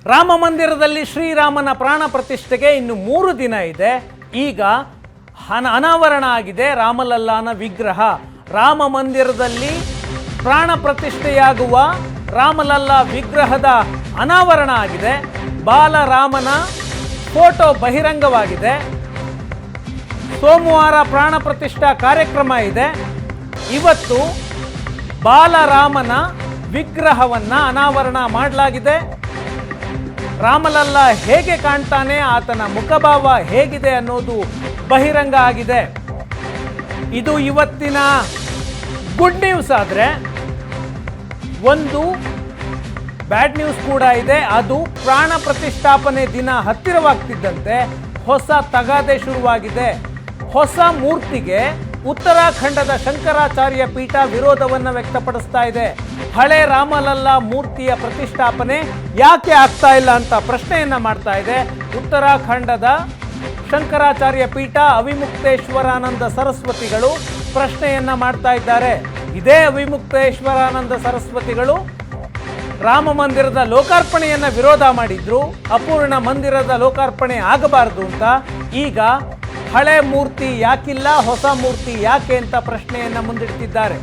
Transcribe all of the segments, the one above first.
ರಾಮ ಮಂದಿರದಲ್ಲಿ ಶ್ರೀರಾಮನ ಪ್ರಾಣ ಪ್ರತಿಷ್ಠೆಗೆ ಇನ್ನು 3 ದಿನ ಇದೆ. ಈಗ ಅನಾವರಣ ಆಗಿದೆ ರಾಮಲಲ್ಲಾನ ವಿಗ್ರಹ. ರಾಮ ಮಂದಿರದಲ್ಲಿ ಪ್ರಾಣ ಪ್ರತಿಷ್ಠೆಯಾಗುವ ರಾಮಲಲ್ಲಾ ವಿಗ್ರಹದ ಅನಾವರಣ ಆಗಿದೆ. ಬಾಲರಾಮನ ಫೋಟೋ ಬಹಿರಂಗವಾಗಿದೆ. ಸೋಮವಾರ ಪ್ರಾಣ ಪ್ರತಿಷ್ಠಾ ಕಾರ್ಯಕ್ರಮ ಇದೆ. ಇವತ್ತು ಬಾಲರಾಮನ ವಿಗ್ರಹವನ್ನು ಅನಾವರಣ ಮಾಡಲಾಗಿದೆ. ರಾಮಲಲ್ಲಾ ಹೇಗೆ ಕಾಣ್ತಾನೆ, ಆತನ ಮುಖಭಾವ ಹೇಗಿದೆ ಅನ್ನೋದು ಬಹಿರಂಗ ಆಗಿದೆ. ಇದು ಇವತ್ತಿನ ಗುಡ್ ನ್ಯೂಸ್. ಆದರೆ ಒಂದು ಬ್ಯಾಡ್ ನ್ಯೂಸ್ ಕೂಡ ಇದೆ. ಅದು ಪ್ರಾಣ ಪ್ರತಿಷ್ಠಾಪನೆ ದಿನ ಹತ್ತಿರವಾಗ್ತಿದ್ದಂತೆ ಹೊಸ ತಗಾದೆ ಶುರುವಾಗಿದೆ. ಹೊಸ ಮೂರ್ತಿಗೆ ಉತ್ತರಾಖಂಡದ ಶಂಕರಾಚಾರ್ಯ ಪೀಠ ವಿರೋಧವನ್ನು ವ್ಯಕ್ತಪಡಿಸ್ತಾ ಇದೆ. ಹಳೆ ರಾಮಲಲ್ಲಾ ಮೂರ್ತಿಯ ಪ್ರತಿಷ್ಠಾಪನೆ ಯಾಕೆ ಆಗ್ತಾ ಇಲ್ಲ ಅಂತ ಪ್ರಶ್ನೆಯನ್ನ ಮಾಡ್ತಾ ಇದೆ. ಉತ್ತರಾಖಂಡದ ಶಂಕರಾಚಾರ್ಯ ಪೀಠ ಅವಿಮುಕ್ತೇಶ್ವರಾನಂದ ಸರಸ್ವತಿಗಳು ಪ್ರಶ್ನೆಯನ್ನ ಮಾಡ್ತಾ ಇದ್ದಾರೆ. ಇದೇ ಅವಿಮುಕ್ತೇಶ್ವರಾನಂದ ಸರಸ್ವತಿಗಳು ರಾಮ ಮಂದಿರದ ಲೋಕಾರ್ಪಣೆಯನ್ನ ವಿರೋಧ ಮಾಡಿದ್ರು. ಅಪೂರ್ಣ ಮಂದಿರದ ಲೋಕಾರ್ಪಣೆ ಆಗಬಾರದು ಅಂತ. ಈಗ ಹಳೆ ಮೂರ್ತಿ ಯಾಕಿಲ್ಲ, ಹೊಸ ಮೂರ್ತಿ ಯಾಕೆ ಅಂತ ಪ್ರಶ್ನೆಯನ್ನ ಮುಂದಿಡ್ತಿದ್ದಾರೆ.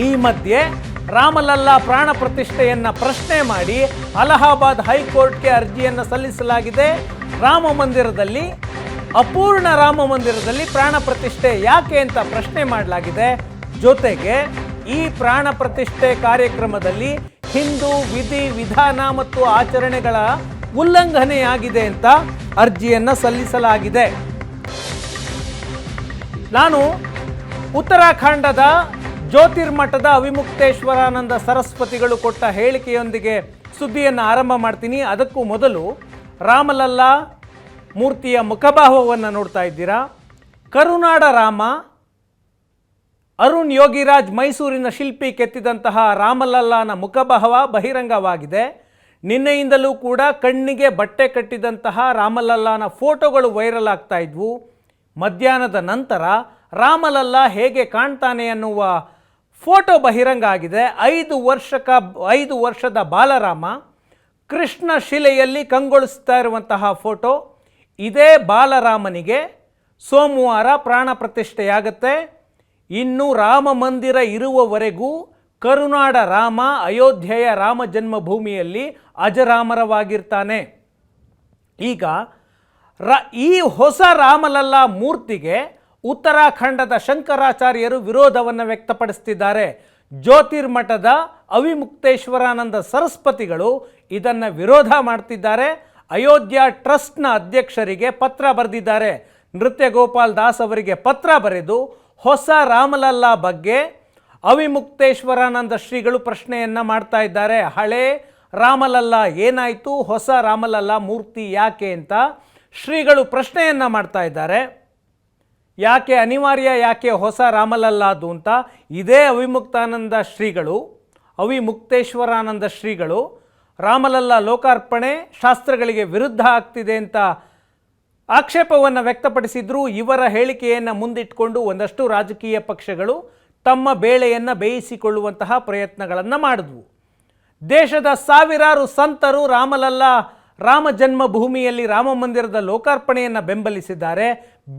ಈ ಮಧ್ಯೆ ರಾಮಲಲ್ಲಾ ಪ್ರಾಣ ಪ್ರತಿಷ್ಠೆಯನ್ನ ಪ್ರಶ್ನೆ ಮಾಡಿ ಅಲಹಾಬಾದ್ ಹೈಕೋರ್ಟ್ಗೆ ಅರ್ಜಿಯನ್ನು ಸಲ್ಲಿಸಲಾಗಿದೆ. ರಾಮ ಮಂದಿರದಲ್ಲಿ, ಅಪೂರ್ಣ ರಾಮ ಮಂದಿರದಲ್ಲಿ ಪ್ರಾಣ ಪ್ರತಿಷ್ಠೆ ಯಾಕೆ ಅಂತ ಪ್ರಶ್ನೆ ಮಾಡಲಾಗಿದೆ. ಜೊತೆಗೆ ಈ ಪ್ರಾಣ ಪ್ರತಿಷ್ಠೆ ಕಾರ್ಯಕ್ರಮದಲ್ಲಿ ಹಿಂದೂ ವಿಧಿ ವಿಧಾನ ಮತ್ತು ಆಚರಣೆಗಳ ಉಲ್ಲಂಘನೆಯಾಗಿದೆ ಅಂತ ಅರ್ಜಿಯನ್ನು ಸಲ್ಲಿಸಲಾಗಿದೆ. ನಾನು ಉತ್ತರಾಖಂಡದ ಜ್ಯೋತಿರ್ಮಠದ ಅವಿಮುಕ್ತೇಶ್ವರಾನಂದ ಸರಸ್ವತಿಗಳು ಕೊಟ್ಟ ಹೇಳಿಕೆಯೊಂದಿಗೆ ಸುದ್ದಿಯನ್ನು ಆರಂಭ ಮಾಡ್ತೀನಿ. ಅದಕ್ಕೂ ಮೊದಲು ರಾಮಲಲ್ಲಾ ಮೂರ್ತಿಯ ಮುಖಭಾವವನ್ನು ನೋಡ್ತಾ ಇದ್ದೀರಾ. ಕರುನಾಡ ರಾಮ ಅರುಣ್ ಯೋಗಿರಾಜ್ ಮೈಸೂರಿನ ಶಿಲ್ಪಿ ಕೆತ್ತಿದಂತಹ ರಾಮಲಲ್ಲಾನ ಮುಖಭಾವ ಬಹಿರಂಗವಾಗಿದೆ. ನಿನ್ನೆಯಿಂದಲೂ ಕೂಡ ಕಣ್ಣಿಗೆ ಬಟ್ಟೆ ಕಟ್ಟಿದಂತಹ ರಾಮಲಲ್ಲಾನ ಫೋಟೋಗಳು ವೈರಲ್ ಆಗ್ತಾ ಇದ್ವು. ಮಧ್ಯಾಹ್ನದ ನಂತರ ರಾಮಲಲ್ಲಾ ಹೇಗೆ ಕಾಣ್ತಾನೆ ಅನ್ನುವ ಫೋಟೋ ಬಹಿರಂಗ ಆಗಿದೆ. 5 ವರ್ಷದ ಬಾಲರಾಮ ಕೃಷ್ಣ ಶಿಲೆಯಲ್ಲಿ ಕಂಗೊಳಿಸ್ತಾ ಇರುವಂತಹ ಫೋಟೋ. ಇದೇ ಬಾಲರಾಮನಿಗೆ ಸೋಮವಾರ ಪ್ರಾಣ ಪ್ರತಿಷ್ಠೆಯಾಗುತ್ತೆ. ಇನ್ನು ರಾಮ ಮಂದಿರ ಇರುವವರೆಗೂ ಕರುನಾಡ ರಾಮ ಅಯೋಧ್ಯೆಯ ರಾಮ ಜನ್ಮಭೂಮಿಯಲ್ಲಿ ಅಜರಾಮರವಾಗಿರ್ತಾನೆ. ಈಗ ಈ ಹೊಸ ರಾಮಲಲ್ಲಾ ಮೂರ್ತಿಗೆ ಉತ್ತರಾಖಂಡದ ಶಂಕರಾಚಾರ್ಯರು ವಿರೋಧವನ್ನು ವ್ಯಕ್ತಪಡಿಸ್ತಿದ್ದಾರೆ. ಜ್ಯೋತಿರ್ಮಠದ ಅವಿಮುಕ್ತೇಶ್ವರಾನಂದ ಸರಸ್ವತಿಗಳು ಇದನ್ನು ವಿರೋಧ ಮಾಡ್ತಿದ್ದಾರೆ. ಅಯೋಧ್ಯ ಟ್ರಸ್ಟ್ನ ಅಧ್ಯಕ್ಷರಿಗೆ ಪತ್ರ ಬರೆದಿದ್ದಾರೆ. ನೃತ್ಯ ಗೋಪಾಲ್ ದಾಸ್ ಅವರಿಗೆ ಪತ್ರ ಬರೆದು ಹೊಸ ರಾಮಲಲ್ಲಾ ಬಗ್ಗೆ ಅವಿಮುಕ್ತೇಶ್ವರಾನಂದ ಶ್ರೀಗಳು ಪ್ರಶ್ನೆಯನ್ನು ಮಾಡ್ತಾ ಇದ್ದಾರೆ. ಹಳೆ ರಾಮಲಲ್ಲಾ ಏನಾಯಿತು, ಹೊಸ ರಾಮಲಲ್ಲಾ ಮೂರ್ತಿ ಯಾಕೆ ಅಂತ ಶ್ರೀಗಳು ಪ್ರಶ್ನೆಯನ್ನು ಮಾಡ್ತಾ ಇದ್ದಾರೆ. ಯಾಕೆ ಅನಿವಾರ್ಯ, ಯಾಕೆ ಹೊಸ ರಾಮಲಲ್ಲಾದು ಅಂತ. ಇದೇ ಅವಿಮುಕ್ತೇಶ್ವರಾನಂದ ಶ್ರೀಗಳು ರಾಮಲಲ್ಲಾ ಲೋಕಾರ್ಪಣೆ ಶಾಸ್ತ್ರಗಳಿಗೆ ವಿರುದ್ಧ ಆಗ್ತಿದೆ ಅಂತ ಆಕ್ಷೇಪವನ್ನು ವ್ಯಕ್ತಪಡಿಸಿದ್ರು. ಇವರ ಹೇಳಿಕೆಯನ್ನು ಮುಂದಿಟ್ಟುಕೊಂಡು ಒಂದಷ್ಟು ರಾಜಕೀಯ ಪಕ್ಷಗಳು ತಮ್ಮ ಬೇಳೆಯನ್ನು ಬೇಯಿಸಿಕೊಳ್ಳುವಂತಹ ಪ್ರಯತ್ನಗಳನ್ನು ಮಾಡಿದ್ವು. ದೇಶದ ಸಾವಿರಾರು ಸಂತರು ರಾಮಲಲ್ಲಾ ರಾಮ ಜನ್ಮಭೂಮಿಯಲ್ಲಿ ರಾಮ ಮಂದಿರದ ಲೋಕಾರ್ಪಣೆಯನ್ನು ಬೆಂಬಲಿಸಿದ್ದಾರೆ.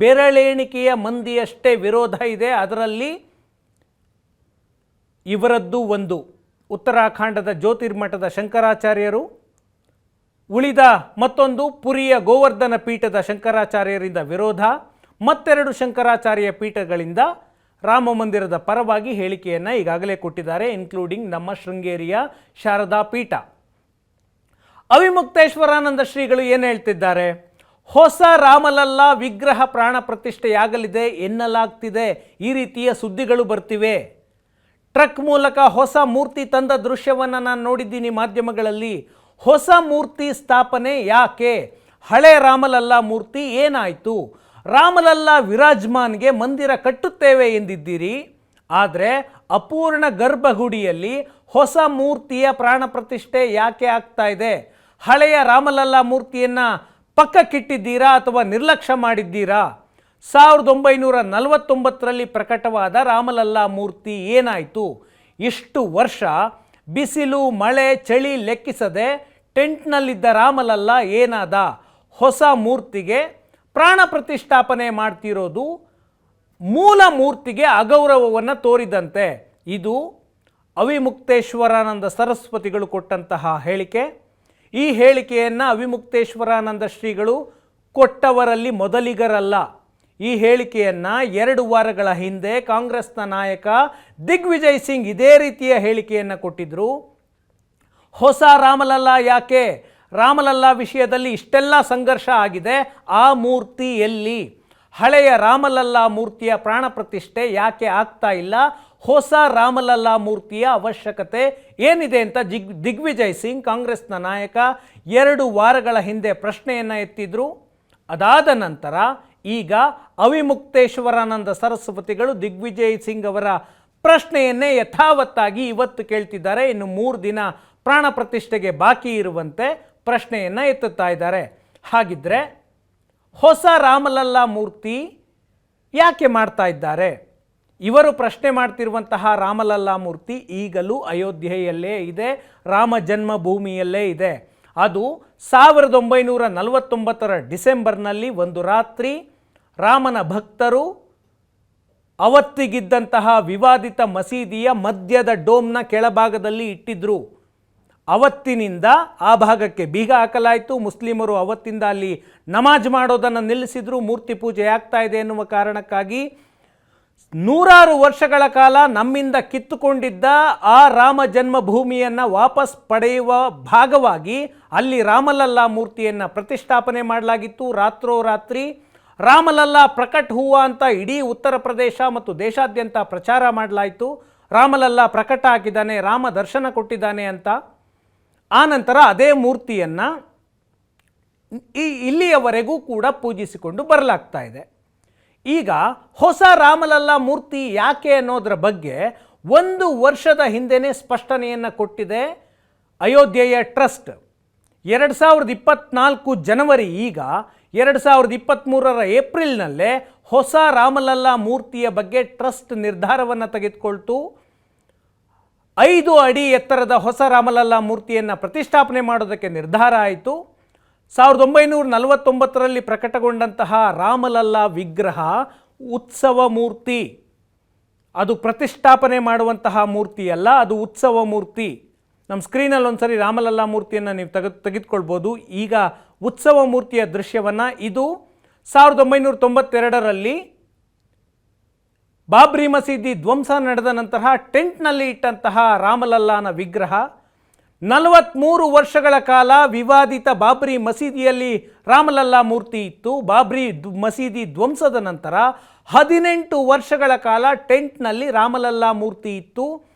ಬೆರಳೆಣಿಕೆಯ ಮಂದಿಯಷ್ಟೇ ವಿರೋಧ ಇದೆ. ಅದರಲ್ಲಿ ಇವರದ್ದು ಒಂದು. ಉತ್ತರಾಖಂಡದ ಜ್ಯೋತಿರ್ಮಠದ ಶಂಕರಾಚಾರ್ಯರು, ಉಳಿದ ಮತ್ತೊಂದು ಪುರಿಯ ಗೋವರ್ಧನ ಪೀಠದ ಶಂಕರಾಚಾರ್ಯರಿಂದ ವಿರೋಧ, ಮತ್ತೆರಡು ಶಂಕರಾಚಾರ್ಯ ಪೀಠಗಳಿಂದ ರಾಮ ಮಂದಿರದ ಪರವಾಗಿ ಹೇಳಿಕೆಯನ್ನು ಈಗಾಗಲೇ ಕೊಟ್ಟಿದ್ದಾರೆ, ಇನ್ಕ್ಲೂಡಿಂಗ್ ನಮ್ಮ ಶೃಂಗೇರಿಯ ಶಾರದಾ ಪೀಠ. ಅವಿಮುಕ್ತೇಶ್ವರಾನಂದ ಶ್ರೀಗಳು ಏನು ಹೇಳ್ತಿದ್ದಾರೆ? ಹೊಸ ರಾಮಲಲ್ಲಾ ವಿಗ್ರಹ ಪ್ರಾಣ ಪ್ರತಿಷ್ಠೆಯಾಗಲಿದೆ ಎನ್ನಲಾಗ್ತಿದೆ. ಈ ರೀತಿಯ ಸುದ್ದಿಗಳು ಬರ್ತಿವೆ. ಟ್ರಕ್ ಮೂಲಕ ಹೊಸ ಮೂರ್ತಿ ತಂದ ದೃಶ್ಯವನ್ನು ನಾನು ನೋಡಿದ್ದೀನಿ ಮಾಧ್ಯಮಗಳಲ್ಲಿ. ಹೊಸ ಮೂರ್ತಿ ಸ್ಥಾಪನೆ ಯಾಕೆ? ಹಳೆ ರಾಮಲಲ್ಲಾ ಮೂರ್ತಿ ಏನಾಯಿತು? ರಾಮಲಲ್ಲಾ ವಿರಾಜ್ಮಾನ್ಗೆ ಮಂದಿರ ಕಟ್ಟುತ್ತೇವೆ ಎಂದಿದ್ದೀರಿ, ಆದರೆ ಅಪೂರ್ಣ ಗರ್ಭಗುಡಿಯಲ್ಲಿ ಹೊಸ ಮೂರ್ತಿಯ ಪ್ರಾಣ ಪ್ರತಿಷ್ಠೆ ಯಾಕೆ ಆಗ್ತಾ ಇದೆ? ಹಳೆಯ ರಾಮಲಲ್ಲಾ ಮೂರ್ತಿಯನ್ನು ಪಕ್ಕಕ್ಕಿಟ್ಟಿದ್ದೀರಾ ಅಥವಾ ನಿರ್ಲಕ್ಷ್ಯ ಮಾಡಿದ್ದೀರಾ? 1949ರಲ್ಲಿ ಪ್ರಕಟವಾದ ರಾಮಲಲ್ಲಾ ಮೂರ್ತಿ ಏನಾಯಿತು? ಇಷ್ಟು ವರ್ಷ ಬಿಸಿಲು ಮಳೆ ಚಳಿ ಲೆಕ್ಕಿಸದೆ ಟೆಂಟ್ನಲ್ಲಿದ್ದ ರಾಮಲಲ್ಲ ಏನಾದ? ಹೊಸ ಮೂರ್ತಿಗೆ ಪ್ರಾಣ ಪ್ರತಿಷ್ಠಾಪನೆ ಮಾಡ್ತಿರೋದು ಮೂಲ ಮೂರ್ತಿಗೆ ಅಗೌರವವನ್ನು ತೋರಿದಂತೆ. ಇದು ಅವಿಮುಕ್ತೇಶ್ವರಾನಂದ ಸರಸ್ವತಿಗಳು ಕೊಟ್ಟಂತಹ ಹೇಳಿಕೆ. ಈ ಹೇಳಿಕೆಯನ್ನು ಅವಿಮುಕ್ತೇಶ್ವರಾನಂದ ಶ್ರೀಗಳು ಕೊಟ್ಟವರಲ್ಲಿ ಮೊದಲಿಗರಲ್ಲ. ಈ ಹೇಳಿಕೆಯನ್ನು 2 ವಾರಗಳ ಹಿಂದೆ ಕಾಂಗ್ರೆಸ್ನ ನಾಯಕ ದಿಗ್ವಿಜಯ್ ಸಿಂಗ್ ಇದೇ ರೀತಿಯ ಹೇಳಿಕೆಯನ್ನು ಕೊಟ್ಟಿದ್ದರು. ಹೊಸ ರಾಮಲಲ್ಲ ಯಾಕೆ? ರಾಮಲಲ್ಲ ವಿಷಯದಲ್ಲಿ ಇಷ್ಟೆಲ್ಲ ಸಂಘರ್ಷ ಆಗಿದೆ, ಆ ಮೂರ್ತಿ ಎಲ್ಲಿ? ಹಳೆಯ ರಾಮಲಲ್ಲ ಮೂರ್ತಿಯ ಪ್ರಾಣ ಪ್ರತಿಷ್ಠೆ ಯಾಕೆ ಆಗ್ತಾ ಇಲ್ಲ? ಹೊಸ ರಾಮಲಲ್ಲ ಮೂರ್ತಿಯ ಅವಶ್ಯಕತೆ ಏನಿದೆ ಅಂತ ದಿಗ್ವಿಜಯ್ ಸಿಂಗ್ ಕಾಂಗ್ರೆಸ್ನ ನಾಯಕ 2 ವಾರಗಳ ಹಿಂದೆ ಪ್ರಶ್ನೆಯನ್ನು ಎತ್ತಿದ್ರು. ಅದಾದ ನಂತರ ಈಗ ಅವಿಮುಕ್ತೇಶ್ವರಾನಂದ ಸರಸ್ವತಿಗಳು ದಿಗ್ವಿಜಯ್ ಸಿಂಗ್ ಅವರ ಪ್ರಶ್ನೆಯನ್ನೇ ಯಥಾವತ್ತಾಗಿ ಇವತ್ತು ಕೇಳ್ತಿದ್ದಾರೆ. ಇನ್ನು 3 ದಿನ ಪ್ರಾಣ ಪ್ರತಿಷ್ಠೆಗೆ ಬಾಕಿ ಇರುವಂತೆ ಪ್ರಶ್ನೆಯನ್ನು ಎತ್ತುತ್ತಾ ಇದ್ದಾರೆ. ಹಾಗಿದ್ರೆ ಹೊಸ ರಾಮಲಲ್ಲ ಮೂರ್ತಿ ಯಾಕೆ ಮಾಡ್ತಾ ಇದ್ದಾರೆ? ಇವರು ಪ್ರಶ್ನೆ ಮಾಡ್ತಿರುವಂತಹ ರಾಮಲಲ್ಲ ಮೂರ್ತಿ ಈಗಲೂ ಅಯೋಧ್ಯೆಯಲ್ಲೇ ಇದೆ, ರಾಮ ಜನ್ಮಭೂಮಿಯಲ್ಲೇ ಇದೆ. ಅದು 1949 ಡಿಸೆಂಬರ್ನಲ್ಲಿ ಒಂದು ರಾತ್ರಿ ರಾಮನ ಭಕ್ತರು ಅವತ್ತಿಗಿದ್ದಂತಹ ವಿವಾದಿತ ಮಸೀದಿಯ ಮಧ್ಯದ ಡೋಮ್ನ ಕೆಳಭಾಗದಲ್ಲಿ ಇಟ್ಟಿದ್ರು. ಅವತ್ತಿನಿಂದ ಆ ಭಾಗಕ್ಕೆ ಬೀಗ ಹಾಕಲಾಯಿತು. ಮುಸ್ಲಿಮರು ಅವತ್ತಿಂದ ಅಲ್ಲಿ ನಮಾಜ್ ಮಾಡೋದನ್ನು ನಿಲ್ಲಿಸಿದ್ರು. ಮೂರ್ತಿ ಪೂಜೆ ಆಗ್ತಾ ಇದೆ ಎನ್ನುವ ಕಾರಣಕ್ಕಾಗಿ 100 ವರ್ಷಗಳ ಕಾಲ ನಮ್ಮಿಂದ ಕಿತ್ತುಕೊಂಡಿದ್ದ ಆ ರಾಮ ಜನ್ಮಭೂಮಿಯನ್ನು ವಾಪಸ್ ಪಡೆಯುವ ಭಾಗವಾಗಿ ಅಲ್ಲಿ ರಾಮಲಲ್ಲ ಮೂರ್ತಿಯನ್ನು ಪ್ರತಿಷ್ಠಾಪನೆ ಮಾಡಲಾಗಿತ್ತು. ರಾತ್ರೋರಾತ್ರಿ ರಾಮಲಲ್ಲ ಪ್ರಕಟ್ ಹೂವ ಅಂತ ಇಡೀ ಉತ್ತರ ಪ್ರದೇಶ ಮತ್ತು ದೇಶಾದ್ಯಂತ ಪ್ರಚಾರ ಮಾಡಲಾಯಿತು. ರಾಮಲಲ್ಲ ಪ್ರಕಟ ಆಗಿದ್ದಾನೆ, ರಾಮ ದರ್ಶನ ಕೊಟ್ಟಿದ್ದಾನೆ ಅಂತ. ಆನಂತರ ಅದೇ ಮೂರ್ತಿಯನ್ನು ಇಲ್ಲಿಯವರೆಗೂ ಕೂಡ ಪೂಜಿಸಿಕೊಂಡು ಬರಲಾಗ್ತಾ ಇದೆ. ಈಗ ಹೊಸ ರಾಮಲಲ್ಲ ಮೂರ್ತಿ ಯಾಕೆ ಅನ್ನೋದರ ಬಗ್ಗೆ 1 ವರ್ಷದ ಹಿಂದೆಯೇ ಸ್ಪಷ್ಟನೆಯನ್ನು ಕೊಟ್ಟಿದೆ ಅಯೋಧ್ಯೆಯ ಟ್ರಸ್ಟ್. 2024 ಜನವರಿ, ಈಗ 2023 ಏಪ್ರಿಲ್ನಲ್ಲೇ ಹೊಸ ರಾಮಲಲ್ಲ ಮೂರ್ತಿಯ ಬಗ್ಗೆ ಟ್ರಸ್ಟ್ ನಿರ್ಧಾರವನ್ನು ತೆಗೆದುಕೊಳ್ತು. 5 ಅಡಿ ಎತ್ತರದ ಹೊಸ ರಾಮಲಲ್ಲ ಮೂರ್ತಿಯನ್ನು ಪ್ರತಿಷ್ಠಾಪನೆ ಮಾಡೋದಕ್ಕೆ ನಿರ್ಧಾರ ಆಯಿತು. 1949 ಪ್ರಕಟಗೊಂಡಂತಹ ರಾಮಲಲ್ಲ ವಿಗ್ರಹ ಉತ್ಸವ ಮೂರ್ತಿ. ಅದು ಪ್ರತಿಷ್ಠಾಪನೆ ಮಾಡುವಂತಹ ಮೂರ್ತಿ ಅಲ್ಲ, ಅದು ಉತ್ಸವ ಮೂರ್ತಿ. ನಮ್ಮ ಸ್ಕ್ರೀನಲ್ಲಿ ಒಂದ್ಸರಿ ರಾಮಲಲ್ಲ ಮೂರ್ತಿಯನ್ನು ನೀವು ತೆಗೆದುಕೊಳ್ಬೋದು. ಈಗ ಉತ್ಸವ ಮೂರ್ತಿಯ ದೃಶ್ಯವನ್ನು, ಇದು 1992 ಬಾಬ್ರಿ ಮಸೀದಿ ಧ್ವಂಸ ನಡೆದ ನಂತರ ಟೆಂಟ್ನಲ್ಲಿ ಇಟ್ಟಂತಹ ರಾಮಲಲ್ಲಾನ ವಿಗ್ರಹ. 43 ವರ್ಷಗಳ ಕಾಲ ವಿವಾದಿತ ಬಾಬ್ರಿ ಮಸೀದಿಯಲ್ಲಿ ರಾಮಲಲ್ಲ ಮೂರ್ತಿ ಇತ್ತು. ಬಾಬ್ರಿ ಮಸೀದಿ ಧ್ವಂಸದ ನಂತರ 18 ವರ್ಷಗಳ ಕಾಲ ಟೆಂಟ್ನಲ್ಲಿ ರಾಮಲಲ್ಲ ಮೂರ್ತಿ ಇತ್ತು.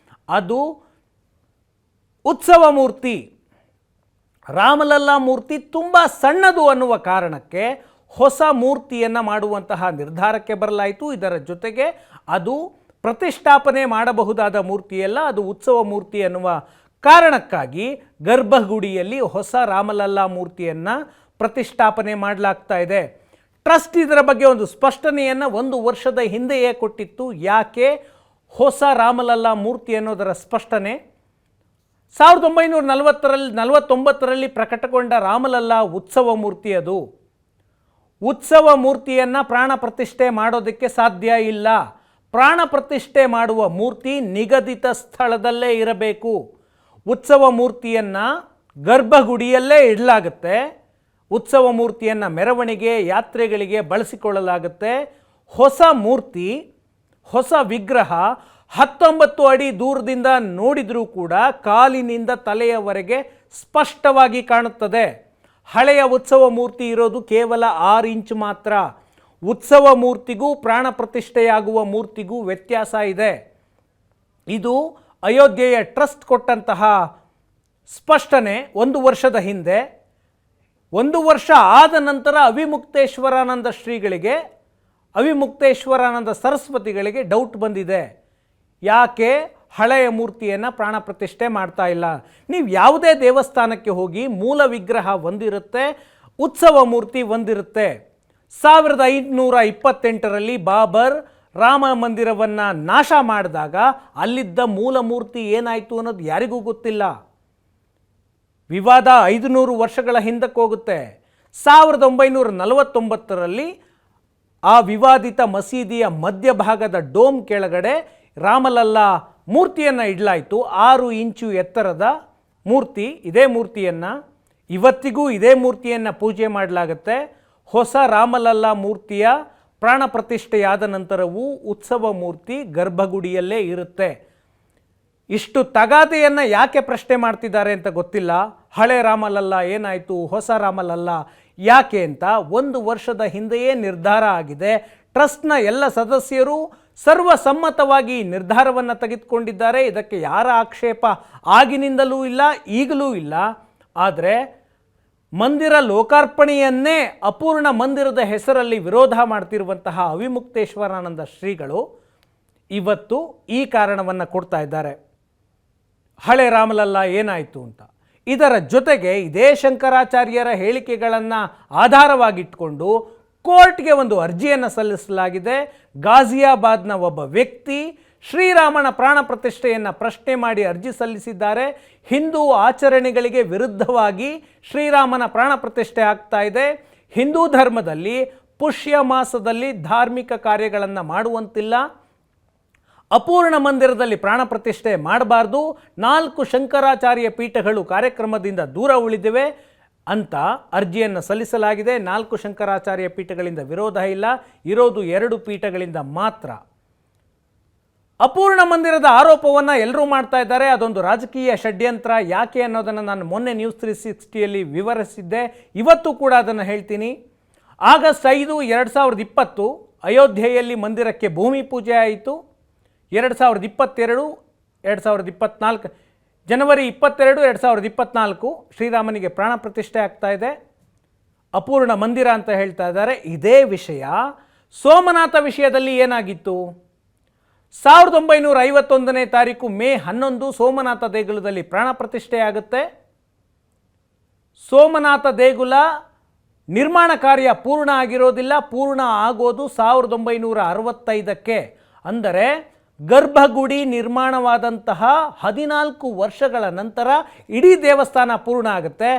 ಅದು ಉತ್ಸವ ಮೂರ್ತಿ. ರಾಮಲಲ್ಲ ಮೂರ್ತಿ ತುಂಬ ಸಣ್ಣದು ಅನ್ನುವ ಕಾರಣಕ್ಕೆ ಹೊಸ ಮೂರ್ತಿಯನ್ನು ಮಾಡುವಂತಹ ನಿರ್ಧಾರಕ್ಕೆ ಬರಲಾಯಿತು. ಇದರ ಜೊತೆಗೆ ಅದು ಪ್ರತಿಷ್ಠಾಪನೆ ಮಾಡಬಹುದಾದ ಮೂರ್ತಿಯಲ್ಲ, ಅದು ಉತ್ಸವ ಮೂರ್ತಿ ಅನ್ನುವ ಕಾರಣಕ್ಕಾಗಿ ಗರ್ಭಗುಡಿಯಲ್ಲಿ ಹೊಸ ರಾಮಲಲ್ಲ ಮೂರ್ತಿಯನ್ನು ಪ್ರತಿಷ್ಠಾಪನೆ ಮಾಡಲಾಗ್ತಾ ಇದೆ. ಟ್ರಸ್ಟ್ ಇದರ ಬಗ್ಗೆ ಒಂದು ಸ್ಪಷ್ಟನೆಯನ್ನು 1 ವರ್ಷದ ಹಿಂದೆಯೇ ಕೊಟ್ಟಿತ್ತು. ಯಾಕೆ ಹೊಸ ರಾಮಲಲ್ಲ ಮೂರ್ತಿ ಅನ್ನೋದರ ಸ್ಪಷ್ಟನೆ 1949 ಪ್ರಕಟಗೊಂಡ ರಾಮಲಲ್ಲ ಉತ್ಸವ ಮೂರ್ತಿ. ಅದು ಉತ್ಸವ ಮೂರ್ತಿಯನ್ನು ಪ್ರಾಣ ಪ್ರತಿಷ್ಠೆ ಮಾಡೋದಕ್ಕೆ ಸಾಧ್ಯ ಇಲ್ಲ. ಪ್ರಾಣ ಪ್ರತಿಷ್ಠೆ ಮಾಡುವ ಮೂರ್ತಿ ನಿಗದಿತ ಸ್ಥಳದಲ್ಲೇ ಇರಬೇಕು. ಉತ್ಸವ ಮೂರ್ತಿಯನ್ನು ಗರ್ಭಗುಡಿಯಲ್ಲೇ ಇಡಲಾಗುತ್ತೆ. ಉತ್ಸವ ಮೂರ್ತಿಯನ್ನು ಮೆರವಣಿಗೆ ಯಾತ್ರೆಗಳಿಗೆ ಬಳಸಿಕೊಳ್ಳಲಾಗುತ್ತೆ. ಹೊಸ ಮೂರ್ತಿ, ಹೊಸ ವಿಗ್ರಹ 19 ಅಡಿ ದೂರದಿಂದ ನೋಡಿದರೂ ಕೂಡ ಕಾಲಿನಿಂದ ತಲೆಯವರೆಗೆ ಸ್ಪಷ್ಟವಾಗಿ ಕಾಣುತ್ತದೆ. ಹಳೆಯ ಉತ್ಸವ ಮೂರ್ತಿ ಇರೋದು ಕೇವಲ 6 ಇಂಚು ಮಾತ್ರ. ಉತ್ಸವ ಮೂರ್ತಿಗೂ ಪ್ರಾಣ ಪ್ರತಿಷ್ಠೆಯಾಗುವ ಮೂರ್ತಿಗೂ ವ್ಯತ್ಯಾಸ ಇದೆ. ಇದು ಅಯೋಧ್ಯೆಯ ಟ್ರಸ್ಟ್ ಕೊಟ್ಟಂತಹ ಸ್ಪಷ್ಟನೆ 1 ವರ್ಷದ ಹಿಂದೆ. 1 ವರ್ಷ ಆದ ನಂತರ ಅವಿಮುಕ್ತೇಶ್ವರಾನಂದ ಶ್ರೀಗಳಿಗೆ, ಅವಿಮುಕ್ತೇಶ್ವರಾನಂದ ಸರಸ್ವತಿಗಳಿಗೆ ಡೌಟ್ ಬಂದಿದೆ. ಯಾಕೆ ಹಳೆಯ ಮೂರ್ತಿಯನ್ನು ಪ್ರಾಣ ಪ್ರತಿಷ್ಠೆ ಮಾಡ್ತಾ ಇಲ್ಲ? ನೀವು ಯಾವುದೇ ದೇವಸ್ಥಾನಕ್ಕೆ ಹೋಗಿ ಮೂಲ ವಿಗ್ರಹ ಒಂದಿರುತ್ತೆ, ಉತ್ಸವ ಮೂರ್ತಿ ಒಂದಿರುತ್ತೆ. 1528 ಬಾಬರ್ ರಾಮ ಮಂದಿರವನ್ನು ನಾಶ ಮಾಡಿದಾಗ ಅಲ್ಲಿದ್ದ ಮೂಲ ಮೂರ್ತಿ ಏನಾಯಿತು ಅನ್ನೋದು ಯಾರಿಗೂ ಗೊತ್ತಿಲ್ಲ. ವಿವಾದ 500 ವರ್ಷಗಳ ಹಿಂದಕ್ಕೆ ಹೋಗುತ್ತೆ. 1949ರಲ್ಲಿ ಆ ವಿವಾದಿತ ಮಸೀದಿಯ ಮಧ್ಯಭಾಗದ ಡೋಮ್ ಕೆಳಗಡೆ ರಾಮಲಲ್ಲಾ ಮೂರ್ತಿಯನ್ನು ಇಡಲಾಯಿತು. 6 ಇಂಚು ಎತ್ತರದ ಮೂರ್ತಿ. ಇದೇ ಮೂರ್ತಿಯನ್ನು ಇವತ್ತಿಗೂ ಇದೇ ಮೂರ್ತಿಯನ್ನು ಪೂಜೆ ಮಾಡಲಾಗುತ್ತೆ. ಹೊಸ ರಾಮಲಲ್ಲಾ ಮೂರ್ತಿಯ ಪ್ರಾಣ ಪ್ರತಿಷ್ಠೆಯಾದ ನಂತರವೂ ಉತ್ಸವ ಮೂರ್ತಿ ಗರ್ಭಗುಡಿಯಲ್ಲೇ ಇರುತ್ತೆ. ಇಷ್ಟು ತಗಾದೆಯನ್ನು ಯಾಕೆ ಪ್ರಶ್ನೆ ಮಾಡ್ತಿದ್ದಾರೆ ಅಂತ ಗೊತ್ತಿಲ್ಲ. ಹಳೆ ರಾಮಲಲ್ಲಾ ಏನಾಯಿತು, ಹೊಸ ರಾಮಲಲ್ಲಾ ಯಾಕೆ ಅಂತ 1 ವರ್ಷದ ಹಿಂದೆಯೇ ನಿರ್ಧಾರ ಆಗಿದೆ. ಟ್ರಸ್ಟ್ನ ಎಲ್ಲ ಸದಸ್ಯರು ಸರ್ವಸಮ್ಮತವಾಗಿ ನಿರ್ಧಾರವನ್ನು ತೆಗೆದುಕೊಂಡಿದ್ದಾರೆ. ಇದಕ್ಕೆ ಯಾರ ಆಕ್ಷೇಪ ಆಗಿನಿಂದಲೂ ಇಲ್ಲ, ಈಗಲೂ ಇಲ್ಲ. ಆದರೆ ಮಂದಿರ ಲೋಕಾರ್ಪಣೆಯನ್ನೇ ಅಪೂರ್ಣ ಮಂದಿರದ ಹೆಸರಲ್ಲಿ ವಿರೋಧ ಮಾಡ್ತಿರುವಂತಹ ಅವಿಮುಕ್ತೇಶ್ವರಾನಂದ ಶ್ರೀಗಳು ಇವತ್ತು ಈ ಕಾರಣವನ್ನು ಕೊಡ್ತಾ ಇದ್ದಾರೆ. ಹಳೆ ರಾಮಲಲ್ಲಾ ಏನಾಯಿತು ಅಂತ. ಇದರ ಜೊತೆಗೆ ಇದೇ ಶಂಕರಾಚಾರ್ಯರ ಹೇಳಿಕೆಗಳನ್ನು ಆಧಾರವಾಗಿಟ್ಕೊಂಡು ಕೋರ್ಟ್ಗೆ ಒಂದು ಅರ್ಜಿಯನ್ನು ಸಲ್ಲಿಸಲಾಗಿದೆ. ಗಾಜಿಯಾಬಾದ್ನ ಒಬ್ಬ ವ್ಯಕ್ತಿ ಶ್ರೀರಾಮನ ಪ್ರಾಣ ಪ್ರತಿಷ್ಠೆಯನ್ನು ಪ್ರಶ್ನೆ ಮಾಡಿ ಅರ್ಜಿ ಸಲ್ಲಿಸಿದ್ದಾರೆ. ಹಿಂದೂ ಆಚರಣೆಗಳಿಗೆ ವಿರುದ್ಧವಾಗಿ ಶ್ರೀರಾಮನ ಪ್ರಾಣ ಪ್ರತಿಷ್ಠೆ ಆಗ್ತಾ ಇದೆ. ಹಿಂದೂ ಧರ್ಮದಲ್ಲಿ ಪುಷ್ಯ ಮಾಸದಲ್ಲಿ ಧಾರ್ಮಿಕ ಕಾರ್ಯಗಳನ್ನು ಮಾಡುವಂತಿಲ್ಲ. ಅಪೂರ್ಣ ಮಂದಿರದಲ್ಲಿ ಪ್ರಾಣ ಪ್ರತಿಷ್ಠೆ ಮಾಡಬಾರ್ದು. 4 ಶಂಕರಾಚಾರ್ಯ ಪೀಠಗಳು ಕಾರ್ಯಕ್ರಮದಿಂದ ದೂರ ಉಳಿದಿವೆ ಅಂತ ಅರ್ಜಿಯನ್ನು ಸಲ್ಲಿಸಲಾಗಿದೆ. 4 ಶಂಕರಾಚಾರ್ಯ ಪೀಠಗಳಿಂದ ವಿರೋಧ ಇಲ್ಲ, ಇರೋದು 2 ಪೀಠಗಳಿಂದ ಮಾತ್ರ. ಅಪೂರ್ಣ ಮಂದಿರದ ಆರೋಪವನ್ನು ಎಲ್ಲರೂ ಮಾಡ್ತಾ ಇದ್ದಾರೆ. ಅದೊಂದು ರಾಜಕೀಯ ಷಡ್ಯಂತ್ರ. ಯಾಕೆ ಅನ್ನೋದನ್ನು ನಾನು ಮೊನ್ನೆ ನ್ಯೂಸ್ 360ಯಲ್ಲಿ ವಿವರಿಸಿದ್ದೆ. ಇವತ್ತು ಕೂಡ ಅದನ್ನು ಹೇಳ್ತೀನಿ. ಆಗಸ್ಟ್ 5, 2020 ಅಯೋಧ್ಯೆಯಲ್ಲಿ ಮಂದಿರಕ್ಕೆ ಭೂಮಿ ಪೂಜೆ ಆಯಿತು. 2022, 2024 ಜನವರಿ 22, 2024 ಶ್ರೀರಾಮನಿಗೆ ಪ್ರಾಣ ಪ್ರತಿಷ್ಠೆ ಆಗ್ತಾ ಇದೆ. ಅಪೂರ್ಣ ಮಂದಿರ ಅಂತ ಹೇಳ್ತಾ ಇದ್ದಾರೆ. ಇದೇ ವಿಷಯ ಸೋಮನಾಥ ವಿಷಯದಲ್ಲಿ ಏನಾಗಿತ್ತು? 1951ನೇ ತಾರೀಕು ಮೇ 11 ಸೋಮನಾಥ ದೇಗುಲದಲ್ಲಿ ಪ್ರಾಣ ಪ್ರತಿಷ್ಠೆ ಆಗುತ್ತೆ. ಸೋಮನಾಥ ದೇಗುಲ ನಿರ್ಮಾಣ ಕಾರ್ಯ ಪೂರ್ಣ ಆಗಿರೋದಿಲ್ಲ. ಪೂರ್ಣ ಆಗೋದು 1965ಕ್ಕೆ. ಅಂದರೆ ಗರ್ಭಗುಡಿ ನಿರ್ಮಾಣವಾದಂತಹ 14 ವರ್ಷಗಳ ನಂತರ ಇಡೀ ದೇವಸ್ಥಾನ ಪೂರ್ಣ ಆಗುತ್ತೆ.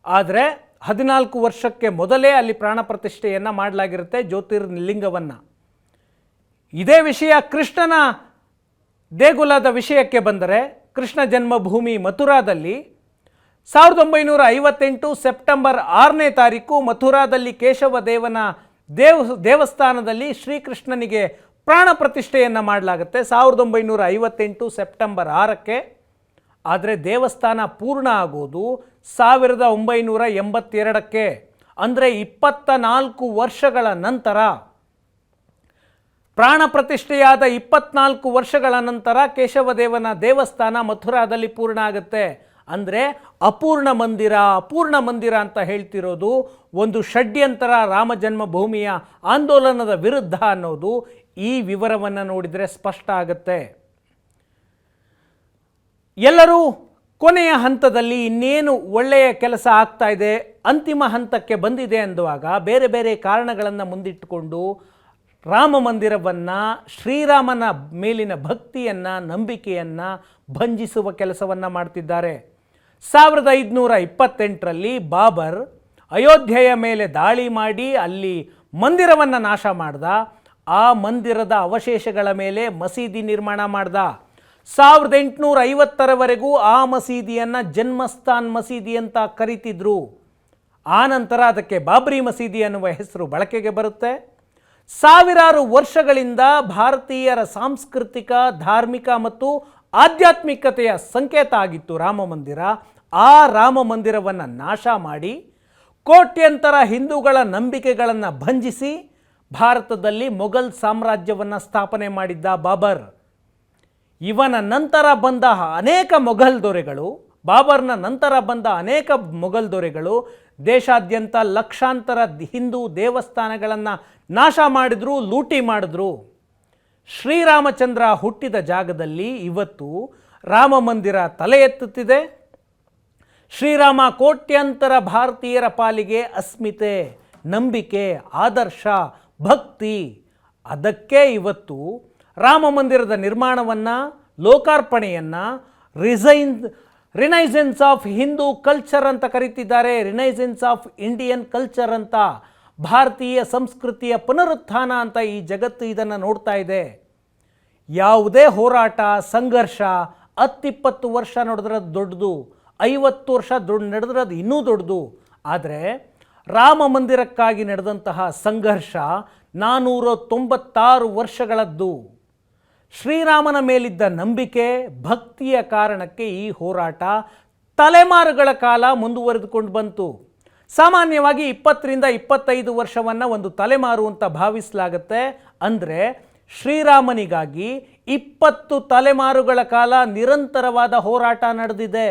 ಆದರೆ 14 ವರ್ಷಕ್ಕೆ ಮೊದಲೇ ಅಲ್ಲಿ ಪ್ರಾಣ ಪ್ರತಿಷ್ಠೆಯನ್ನು ಮಾಡಲಾಗಿರುತ್ತೆ ಜ್ಯೋತಿರ್ಲಿಂಗವನ್ನು. ಇದೇ ವಿಷಯ ಕೃಷ್ಣನ ದೇಗುಲದ ವಿಷಯಕ್ಕೆ ಬಂದರೆ, ಕೃಷ್ಣ ಜನ್ಮಭೂಮಿ ಮಥುರಾದಲ್ಲಿ 1958 ಸೆಪ್ಟೆಂಬರ್ 6ನೇ ತಾರೀಕು ಮಥುರಾದಲ್ಲಿ ಕೇಶವದೇವನ ದೇವಸ್ಥಾನದಲ್ಲಿ ಶ್ರೀಕೃಷ್ಣನಿಗೆ ಪ್ರಾಣ ಪ್ರತಿಷ್ಠೆಯನ್ನು ಮಾಡಲಾಗುತ್ತೆ 1958 ಸೆಪ್ಟೆಂಬರ್ 6ಕ್ಕೆ. ಆದರೆ ದೇವಸ್ಥಾನ ಪೂರ್ಣ ಆಗೋದು 1982ಕ್ಕೆ. ಅಂದರೆ 24 ವರ್ಷಗಳ ನಂತರ, ಪ್ರಾಣ ಪ್ರತಿಷ್ಠೆಯಾದ 24 ವರ್ಷಗಳ ನಂತರ ಕೇಶವದೇವನ ದೇವಸ್ಥಾನ ಮಥುರಾದಲ್ಲಿ ಪೂರ್ಣ ಆಗುತ್ತೆ. ಅಂದರೆ ಅಪೂರ್ಣ ಮಂದಿರ ಅಂತ ಹೇಳ್ತಿರೋದು ಒಂದು ಷಡ್ಯಂತರ, ರಾಮ ಜನ್ಮಭೂಮಿಯ ಆಂದೋಲನದ ವಿರುದ್ಧ ಅನ್ನೋದು ಈ ವಿವರವನ್ನು ನೋಡಿದರೆ ಸ್ಪಷ್ಟ ಆಗುತ್ತೆ. ಎಲ್ಲರೂ ಕೊನೆಯ ಹಂತದಲ್ಲಿ ಇನ್ನೇನು ಒಳ್ಳೆಯ ಕೆಲಸ ಆಗ್ತಾ ಇದೆ, ಅಂತಿಮ ಹಂತಕ್ಕೆ ಬಂದಿದೆ ಅಂದುವಾಗ ಬೇರೆ ಬೇರೆ ಕಾರಣಗಳನ್ನು ಮುಂದಿಟ್ಟುಕೊಂಡು ರಾಮ ಮಂದಿರವನ್ನು, ಶ್ರೀರಾಮನ ಮೇಲಿನ ಭಕ್ತಿಯನ್ನು, ನಂಬಿಕೆಯನ್ನು ಭಂಜಿಸುವ ಕೆಲಸವನ್ನು ಮಾಡ್ತಿದ್ದಾರೆ. 1528ರಲ್ಲಿ ಬಾಬರ್ ಅಯೋಧ್ಯೆಯ ಮೇಲೆ ದಾಳಿ ಮಾಡಿ ಅಲ್ಲಿ ಮಂದಿರವನ್ನು ನಾಶ ಮಾಡ್ದ. ಆ ಮಂದಿರದ ಅವಶೇಷಗಳ ಮೇಲೆ ಮಸೀದಿ ನಿರ್ಮಾಣ ಮಾಡ್ದ. 1850ರವರೆಗೂ ಆ ಮಸೀದಿಯನ್ನು ಜನ್ಮಸ್ಥಾನ್ ಮಸೀದಿ ಅಂತ ಕರೀತಿದ್ರು. ಆ ನಂತರ ಅದಕ್ಕೆ ಬಾಬ್ರಿ ಮಸೀದಿ ಅನ್ನುವ ಹೆಸರು ಬಳಕೆಗೆ ಬರುತ್ತೆ. ಸಾವಿರಾರು ವರ್ಷಗಳಿಂದ ಭಾರತೀಯರ ಸಾಂಸ್ಕೃತಿಕ, ಧಾರ್ಮಿಕ ಮತ್ತು ಆಧ್ಯಾತ್ಮಿಕತೆಯ ಸಂಕೇತ ಆಗಿತ್ತು ರಾಮ ಮಂದಿರ. ಆ ರಾಮ ಮಂದಿರವನ್ನು ನಾಶ ಮಾಡಿ ಕೋಟ್ಯಂತರ ಹಿಂದೂಗಳ ನಂಬಿಕೆಗಳನ್ನು ಭಂಜಿಸಿ ಭಾರತದಲ್ಲಿ ಮೊಘಲ್ ಸಾಮ್ರಾಜ್ಯವನ್ನು ಸ್ಥಾಪನೆ ಮಾಡಿದ್ದ ಬಾಬರ್. ಇವನ ನಂತರ ಬಂದ ಅನೇಕ ಮೊಘಲ್ ದೊರೆಗಳು, ಬಾಬರ್ನ ನಂತರ ಬಂದ ಅನೇಕ ಮೊಘಲ್ ದೊರೆಗಳು ದೇಶಾದ್ಯಂತ ಲಕ್ಷಾಂತರ ಹಿಂದೂ ದೇವಸ್ಥಾನಗಳನ್ನು ನಾಶ ಮಾಡಿದ್ರು, ಲೂಟಿ ಮಾಡಿದ್ರು. ಶ್ರೀರಾಮಚಂದ್ರ ಹುಟ್ಟಿದ ಜಾಗದಲ್ಲಿ ಇವತ್ತು ರಾಮ ಮಂದಿರ ತಲೆ ಎತ್ತುತ್ತಿದೆ. ಶ್ರೀರಾಮ ಕೋಟ್ಯಂತರ ಭಾರತೀಯರ ಪಾಲಿಗೆ ಅಸ್ಮಿತೆ, ನಂಬಿಕೆ, ಆದರ್ಶ, ಭಕ್ತಿ. ಅದಕ್ಕೆ ಇವತ್ತು ರಾಮ ಮಂದಿರದ ನಿರ್ಮಾಣವನ್ನು, ಲೋಕಾರ್ಪಣೆಯನ್ನು ರಿನೈಸೆನ್ಸ್ ಆಫ್ ಹಿಂದೂ ಕಲ್ಚರ್ ಅಂತ ಕರೀತಿದ್ದಾರೆ, ರಿನೈಸೆನ್ಸ್ ಆಫ್ ಇಂಡಿಯನ್ ಕಲ್ಚರ್ ಅಂತ, ಭಾರತೀಯ ಸಂಸ್ಕೃತಿಯ ಪುನರುತ್ಥಾನ ಅಂತ ಈ ಜಗತ್ತು ಇದನ್ನು ನೋಡ್ತಾ ಇದೆ. ಯಾವುದೇ ಹೋರಾಟ ಸಂಘರ್ಷ 10-20 ವರ್ಷ ನಡೆದ್ರದ್ದು ದೊಡ್ಡದು, 50 ವರ್ಷ ನಡೆದ್ರದ್ದು ಇನ್ನೂ ದೊಡ್ಡದು. ಆದರೆ ರಾಮ ಮಂದಿರಕ್ಕಾಗಿ ನಡೆದಂತಹ ಸಂಘರ್ಷ 496 ವರ್ಷಗಳದ್ದು. ಶ್ರೀರಾಮನ ಮೇಲಿದ್ದ ನಂಬಿಕೆ ಭಕ್ತಿಯ ಕಾರಣಕ್ಕೆ ಈ ಹೋರಾಟ ತಲೆಮಾರುಗಳ ಕಾಲ ಮುಂದುವರೆದುಕೊಂಡು ಬಂತು. ಸಾಮಾನ್ಯವಾಗಿ 20-25 ವರ್ಷವನ್ನು ಒಂದು ತಲೆಮಾರು ಅಂತ ಭಾವಿಸಲಾಗುತ್ತೆ. ಅಂದರೆ ಶ್ರೀರಾಮನಿಗಾಗಿ 20 ತಲೆಮಾರುಗಳ ಕಾಲ ನಿರಂತರವಾದ ಹೋರಾಟ ನಡೆದಿದೆ.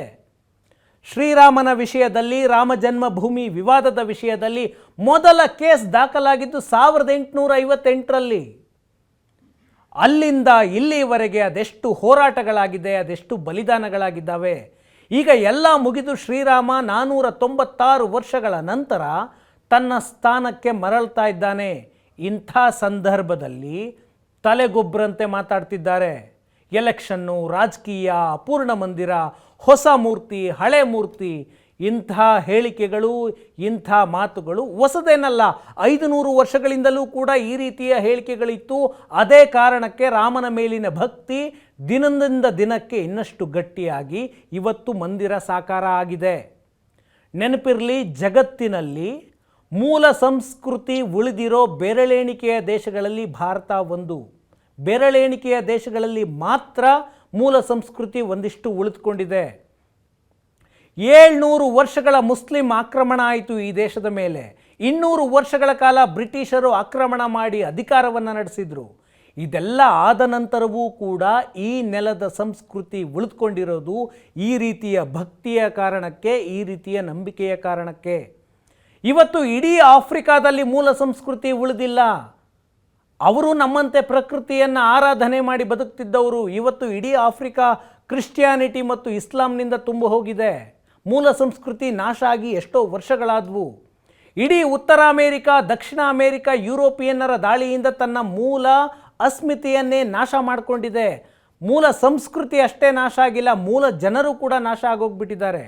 ಶ್ರೀರಾಮನ ವಿಷಯದಲ್ಲಿ, ರಾಮ ಜನ್ಮಭೂಮಿ ವಿವಾದದ ವಿಷಯದಲ್ಲಿ ಮೊದಲ ಕೇಸ್ ದಾಖಲಾಗಿದ್ದು 1858ರಲ್ಲಿ. ಅಲ್ಲಿಂದ ಇಲ್ಲಿವರೆಗೆ ಅದೆಷ್ಟು ಹೋರಾಟಗಳಾಗಿದೆ, ಅದೆಷ್ಟು ಬಲಿದಾನಗಳಾಗಿದ್ದಾವೆ. ಈಗ ಎಲ್ಲ ಮುಗಿದು ಶ್ರೀರಾಮ 496 ವರ್ಷಗಳ ನಂತರ ತನ್ನ ಸ್ಥಾನಕ್ಕೆ ಮರಳ್ತಾ ಇದ್ದಾನೆ. ಇಂಥ ಸಂದರ್ಭದಲ್ಲಿ ತಲೆಗೊಬ್ಬರಂತೆ ಮಾತಾಡ್ತಿದ್ದಾರೆ. ಎಲೆಕ್ಷನ್ನು, ರಾಜಕೀಯ, ಅಪೂರ್ಣ ಮಂದಿರ, ಹೊಸ ಮೂರ್ತಿ, ಹಳೆ ಮೂರ್ತಿ, ಇಂಥ ಹೇಳಿಕೆಗಳು, ಇಂಥ ಮಾತುಗಳು ಹೊಸದೇನಲ್ಲ. 500 ವರ್ಷಗಳಿಂದಲೂ ಕೂಡ ಈ ರೀತಿಯ ಹೇಳಿಕೆಗಳಿತ್ತು. ಅದೇ ಕಾರಣಕ್ಕೆ ರಾಮನ ಮೇಲಿನ ಭಕ್ತಿ ದಿನದಿಂದ ದಿನಕ್ಕೆ ಇನ್ನಷ್ಟು ಗಟ್ಟಿಯಾಗಿ ಇವತ್ತು ಮಂದಿರ ಸಾಕಾರ ಆಗಿದೆ. ನೆನಪಿರಲಿ, ಜಗತ್ತಿನಲ್ಲಿ ಮೂಲ ಸಂಸ್ಕೃತಿ ಉಳಿದಿರೋ ಬೆರಳೆಣಿಕೆಯ ದೇಶಗಳಲ್ಲಿ ಭಾರತ ಒಂದು. ಬೆರಳೆಣಿಕೆಯ ದೇಶಗಳಲ್ಲಿ ಮಾತ್ರ ಮೂಲ ಸಂಸ್ಕೃತಿ ಒಂದಿಷ್ಟು ಉಳಿದುಕೊಂಡಿದೆ. 700 ವರ್ಷಗಳ ಮುಸ್ಲಿಂ ಆಕ್ರಮಣ ಆಯಿತು ಈ ದೇಶದ ಮೇಲೆ. 200 ವರ್ಷಗಳ ಕಾಲ ಬ್ರಿಟಿಷರು ಆಕ್ರಮಣ ಮಾಡಿ ಅಧಿಕಾರವನ್ನು ನಡೆಸಿದರು. ಇದೆಲ್ಲ ಆದ ನಂತರವೂ ಕೂಡ ಈ ನೆಲದ ಸಂಸ್ಕೃತಿ ಉಳಿದುಕೊಂಡಿರೋದು ಈ ರೀತಿಯ ಭಕ್ತಿಯ ಕಾರಣಕ್ಕೆ, ಈ ರೀತಿಯ ನಂಬಿಕೆಯ ಕಾರಣಕ್ಕೆ. ಇವತ್ತು ಇಡೀ ಆಫ್ರಿಕಾದಲ್ಲಿ ಮೂಲ ಸಂಸ್ಕೃತಿ ಉಳಿದಿಲ್ಲ. ಅವರು ನಮ್ಮಂತೆ ಪ್ರಕೃತಿಯನ್ನು ಆರಾಧನೆ ಮಾಡಿ ಬದುಕ್ತಿದ್ದವರು. ಇವತ್ತು ಇಡೀ ಆಫ್ರಿಕಾ ಕ್ರಿಶ್ಚಿಯಾನಿಟಿ ಮತ್ತು ಇಸ್ಲಾಂನಿಂದ ತುಂಬ ಹೋಗಿದೆ. ಮೂಲ ಸಂಸ್ಕೃತಿ ನಾಶ ಆಗಿ ಎಷ್ಟೋ ವರ್ಷಗಳಾದವು. ಇಡೀ ಉತ್ತರ ಅಮೇರಿಕಾ, ದಕ್ಷಿಣ ಅಮೇರಿಕಾ ಯುರೋಪಿಯನ್ನರ ದಾಳಿಯಿಂದ ತನ್ನ ಮೂಲ ಅಸ್ಮಿತೆಯನ್ನೇ ನಾಶ ಮಾಡಿಕೊಂಡಿದೆ. ಮೂಲ ಸಂಸ್ಕೃತಿ ಅಷ್ಟೇ ನಾಶ ಆಗಿಲ್ಲ, ಮೂಲ ಜನರು ಕೂಡ ನಾಶ ಆಗೋಗ್ಬಿಟ್ಟಿದ್ದಾರೆ.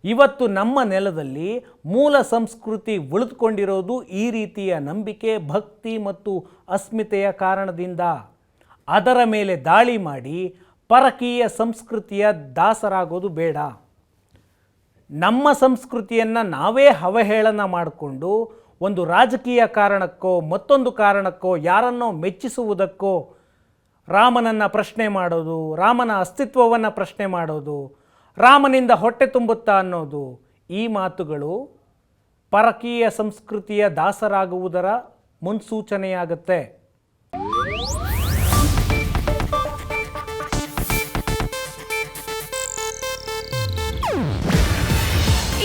ಇವತ್ತು ನಮ್ಮ ನೆಲದಲ್ಲಿ ಮೂಲ ಸಂಸ್ಕೃತಿ ಉಳಿದುಕೊಂಡಿರೋದು ಈ ರೀತಿಯ ನಂಬಿಕೆ, ಭಕ್ತಿ ಮತ್ತು ಅಸ್ಮಿತೆಯ ಕಾರಣದಿಂದ. ಅದರ ಮೇಲೆ ದಾಳಿ ಮಾಡಿ ಪರಕೀಯ ಸಂಸ್ಕೃತಿಯ ದಾಸರಾಗೋದು ಬೇಡ. ನಮ್ಮ ಸಂಸ್ಕೃತಿಯನ್ನು ನಾವೇ ಅವಹೇಳನ ಮಾಡಿಕೊಂಡು ಒಂದು ರಾಜಕೀಯ ಕಾರಣಕ್ಕೋ ಮತ್ತೊಂದು ಕಾರಣಕ್ಕೋ ಯಾರನ್ನೋ ಮೆಚ್ಚಿಸುವುದಕ್ಕೋ ರಾಮನನ್ನು ಪ್ರಶ್ನೆ ಮಾಡೋದು, ರಾಮನ ಅಸ್ತಿತ್ವವನ್ನು ಪ್ರಶ್ನೆ ಮಾಡೋದು, ರಾಮನಿಂದ ಹೊಟ್ಟೆ ತುಂಬುತ್ತಾ ಅನ್ನೋದು, ಈ ಮಾತುಗಳು ಪರಕೀಯ ಸಂಸ್ಕೃತಿಯ ದಾಸರಾಗುವುದರ ಮುನ್ಸೂಚನೆಯಾಗುತ್ತೆ.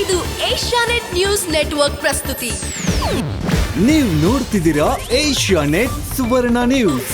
ಇದು ಏಷ್ಯಾನೆಟ್ ನ್ಯೂಸ್ ನೆಟ್ವರ್ಕ್ ಪ್ರಸ್ತುತಿ. ನೀವು ನೋಡ್ತಿದ್ದೀರಾ ಏಷ್ಯಾನೆಟ್ ಸುವರ್ಣ ನ್ಯೂಸ್.